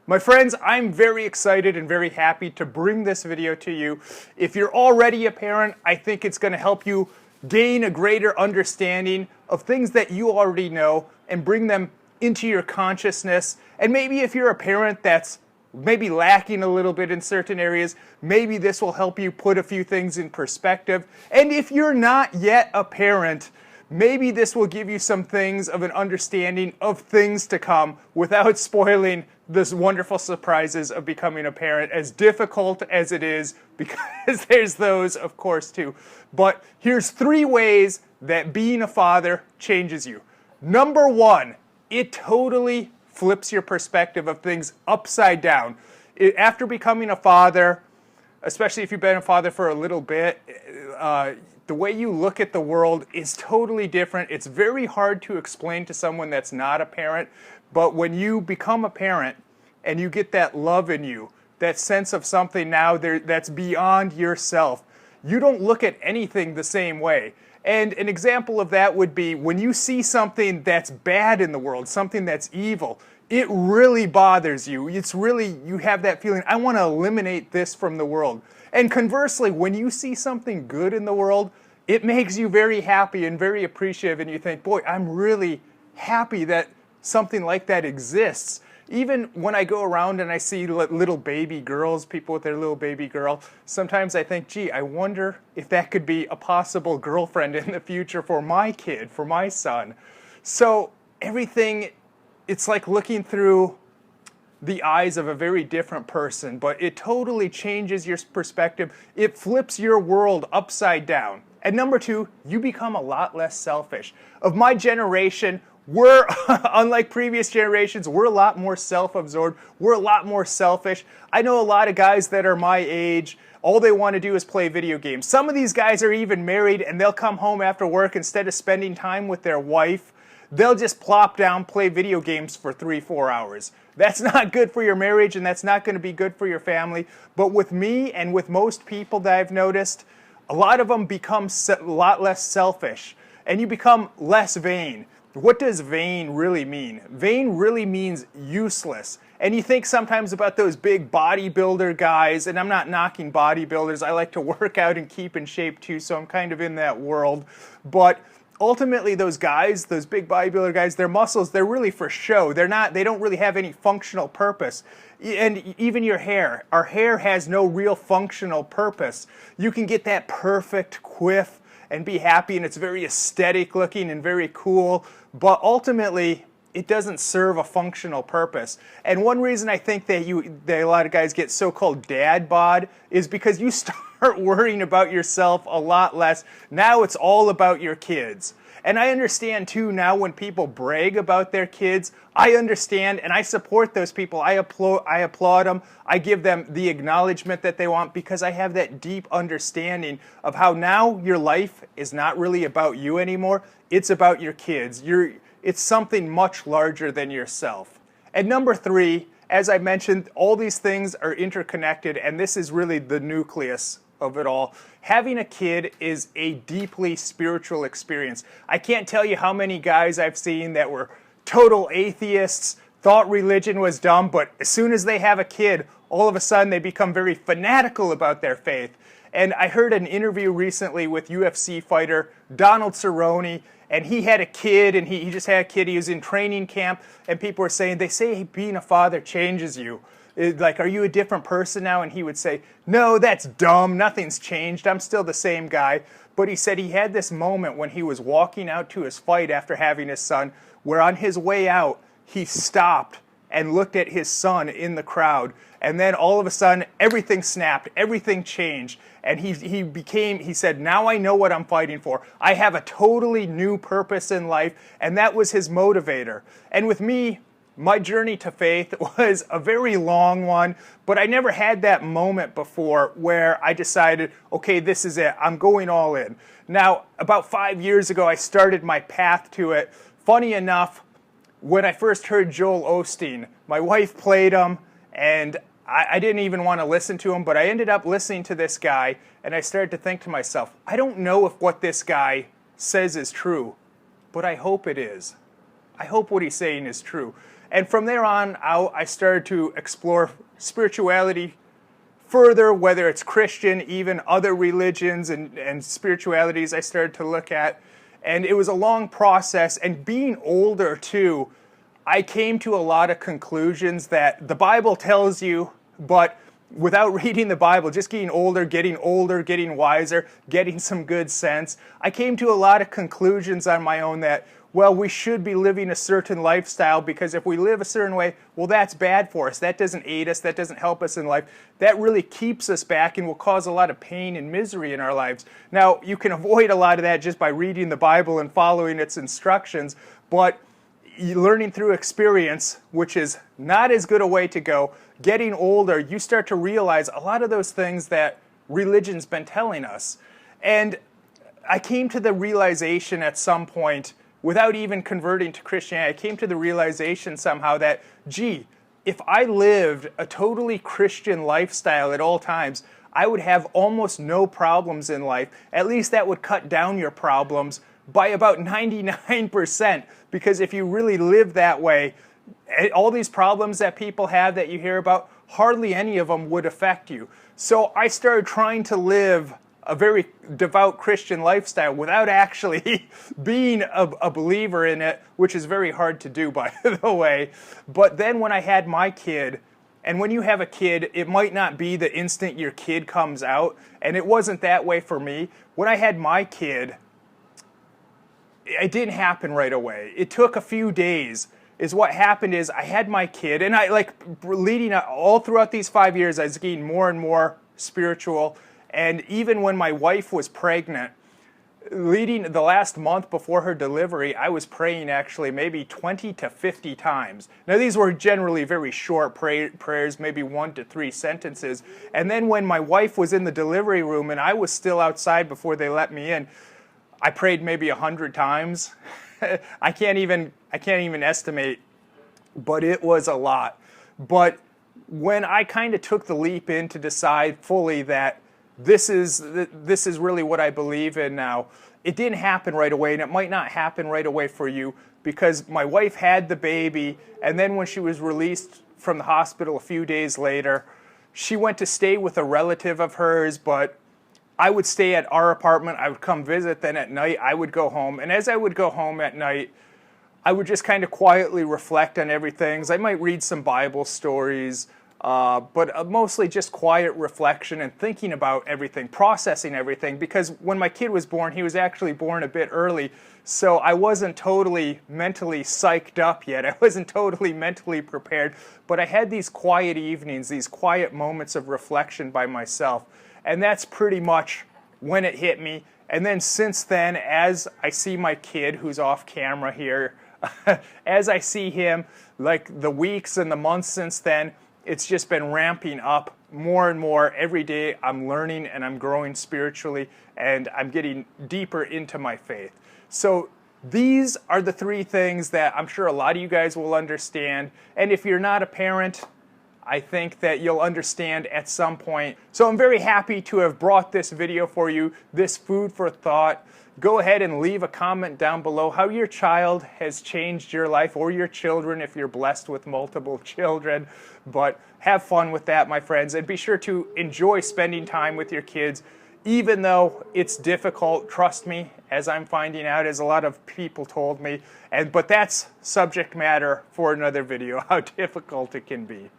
My friends, I'm very excited and very happy to bring this video to you. If you're already a parent, I think it's going to help you gain a greater understanding of things that you already know and bring them into your consciousness. And maybe if you're a parent that's maybe lacking a little bit in certain areas, maybe this will help you put a few things in perspective. And if you're not yet a parent, maybe this will give you some things of an understanding of things to come without spoiling this wonderful surprises of becoming a parent, as difficult as it is, because there's those, of course, too. But here's 3 ways that being a father changes you. Number 1, it totally flips your perspective of things upside down. After becoming a father, especially if you've been a father for a little bit, the way you look at the world is totally different. It's very hard to explain to someone that's not a parent, but when you become a parent and you get that love in you, that sense of something now that's beyond yourself, you don't look at anything the same way. And an example of that would be when you see something that's bad in the world, something that's evil, it really bothers you. You have that feeling, I want to eliminate this from the world. And conversely, when you see something good in the world, it makes you very happy and very appreciative, and you think, boy, I'm really happy that something like that exists. Even when I go around and I see little baby girls, people with their little baby girl, sometimes I think, gee, I wonder if that could be a possible girlfriend in the future for my kid, for my son. So everything, it's like looking through the eyes of a very different person, but it totally changes your perspective. It flips your world upside down. And number 2, you become a lot less selfish. Of my generation, we're, unlike previous generations, we're a lot more self-absorbed. We're a lot more selfish. I know a lot of guys that are my age, all they want to do is play video games. Some of these guys are even married, and they'll come home after work, instead of spending time with their wife, they'll just plop down, play video games for 3-4 hours. That's not good for your marriage, and that's not going to be good for your family. But with me and with most people that I've noticed, a lot of them become a lot less selfish, and you become less vain. What does vain really mean? Vain really means useless. And you think sometimes about those big bodybuilder guys, and I'm not knocking bodybuilders. I like to work out and keep in shape too, so I'm kind of in that world. But ultimately, those guys, those big bodybuilder guys, their muscles, they're really for show. They don't really have any functional purpose. And even your hair, our hair has no real functional purpose. You can get that perfect quiff and be happy, and it's very aesthetic looking and very cool, but ultimately it doesn't serve a functional purpose. And one reason I think that a lot of guys get so-called dad bod is because you start worrying about yourself a lot less. Now it's all about your kids. And I understand too now when people brag about their kids, I understand and I support those people. I applaud them. I give them the acknowledgement that they want, because I have that deep understanding of how now your life is not really about you anymore. It's about your kids. It's something much larger than yourself. And number 3, as I mentioned, all these things are interconnected, and this is really the nucleus of it all. Having a kid is a deeply spiritual experience. I can't tell you how many guys I've seen that were total atheists, thought religion was dumb, but as soon as they have a kid, all of a sudden they become very fanatical about their faith. And I heard an interview recently with UFC fighter Donald Cerrone, and he had a kid, and he just had a kid. He was in training camp, and people were saying, they say being a father changes you. Like, are you a different person now? And he would say, no, that's dumb. Nothing's changed. I'm still the same guy. But he said he had this moment when he was walking out to his fight after having his son, where on his way out, he stopped and looked at his son in the crowd. And then all of a sudden, everything snapped, everything changed. And he said, now I know what I'm fighting for. I have a totally new purpose in life. And that was his motivator. And with me, my journey to faith was a very long one, but I never had that moment before where I decided, okay, this is it. I'm going all in. Now, about 5 years ago, I started my path to it. Funny enough, when I first heard Joel Osteen, my wife played him, and I didn't even want to listen to him, but I ended up listening to this guy, and I started to think to myself, I don't know if what this guy says is true, but I hope it is. I hope what he's saying is true. And from there on out, I started to explore spirituality further, whether it's Christian, even other religions and spiritualities I started to look at. And it was a long process. And being older too, I came to a lot of conclusions that the Bible tells you, but without reading the Bible, just getting older, getting wiser, getting some good sense, I came to a lot of conclusions on my own that, well, we should be living a certain lifestyle, because if we live a certain way, well, that's bad for us. That doesn't aid us. That doesn't help us in life. That really keeps us back and will cause a lot of pain and misery in our lives. Now, you can avoid a lot of that just by reading the Bible and following its instructions, but learning through experience, which is not as good a way to go, getting older, you start to realize a lot of those things that religion's been telling us. And I came to the realization at some point, without even converting to Christianity, I came to the realization somehow that, gee, if I lived a totally Christian lifestyle at all times, I would have almost no problems in life. At least that would cut down your problems by about 99%, because if you really live that way, all these problems that people have that you hear about, hardly any of them would affect you. So I started trying to live a very devout Christian lifestyle without actually being a believer in it, which is very hard to do, by the way. But then when I had my kid, and when you have a kid, it might not be the instant your kid comes out, and it wasn't that way for me. When I had my kid, it didn't happen right away. It took a few days. Is what happened is I had my kid, and I leading up, all throughout these 5 years, I was getting more and more spiritual. And even when my wife was pregnant, leading the last month before her delivery, I was praying actually maybe 20 to 50 times. Now these were generally very short prayers, maybe 1 to 3 sentences. And then when my wife was in the delivery room and I was still outside before they let me in, I prayed maybe 100 times. I can't even estimate, but it was a lot. But when I kind of took the leap in to decide fully that this is really what I believe in now, it didn't happen right away, and it might not happen right away for you, because my wife had the baby, and then when she was released from the hospital a few days later, she went to stay with a relative of hers, but I would stay at our apartment. I would come visit, then at night I would go home. And as I would go home at night, I would just kind of quietly reflect on everything. I might read some Bible stories, but mostly just quiet reflection and thinking about everything, processing everything. Because when my kid was born, he was actually born a bit early, so I wasn't totally mentally psyched up yet. I wasn't totally mentally prepared, but I had these quiet evenings, these quiet moments of reflection by myself. And that's pretty much when it hit me. And then since then, as I see my kid, who's off camera here, as I see him, like the weeks and the months since then, it's just been ramping up more and more. Every day I'm learning and I'm growing spiritually, and I'm getting deeper into my faith. So these are the 3 things that I'm sure a lot of you guys will understand. And if you're not a parent, I think that you'll understand at some point. So I'm very happy to have brought this video for you, this food for thought. Go ahead and leave a comment down below how your child has changed your life, or your children if you're blessed with multiple children. But have fun with that, my friends, and be sure to enjoy spending time with your kids, even though it's difficult. Trust me, as I'm finding out, as a lot of people told me. But that's subject matter for another video, how difficult it can be.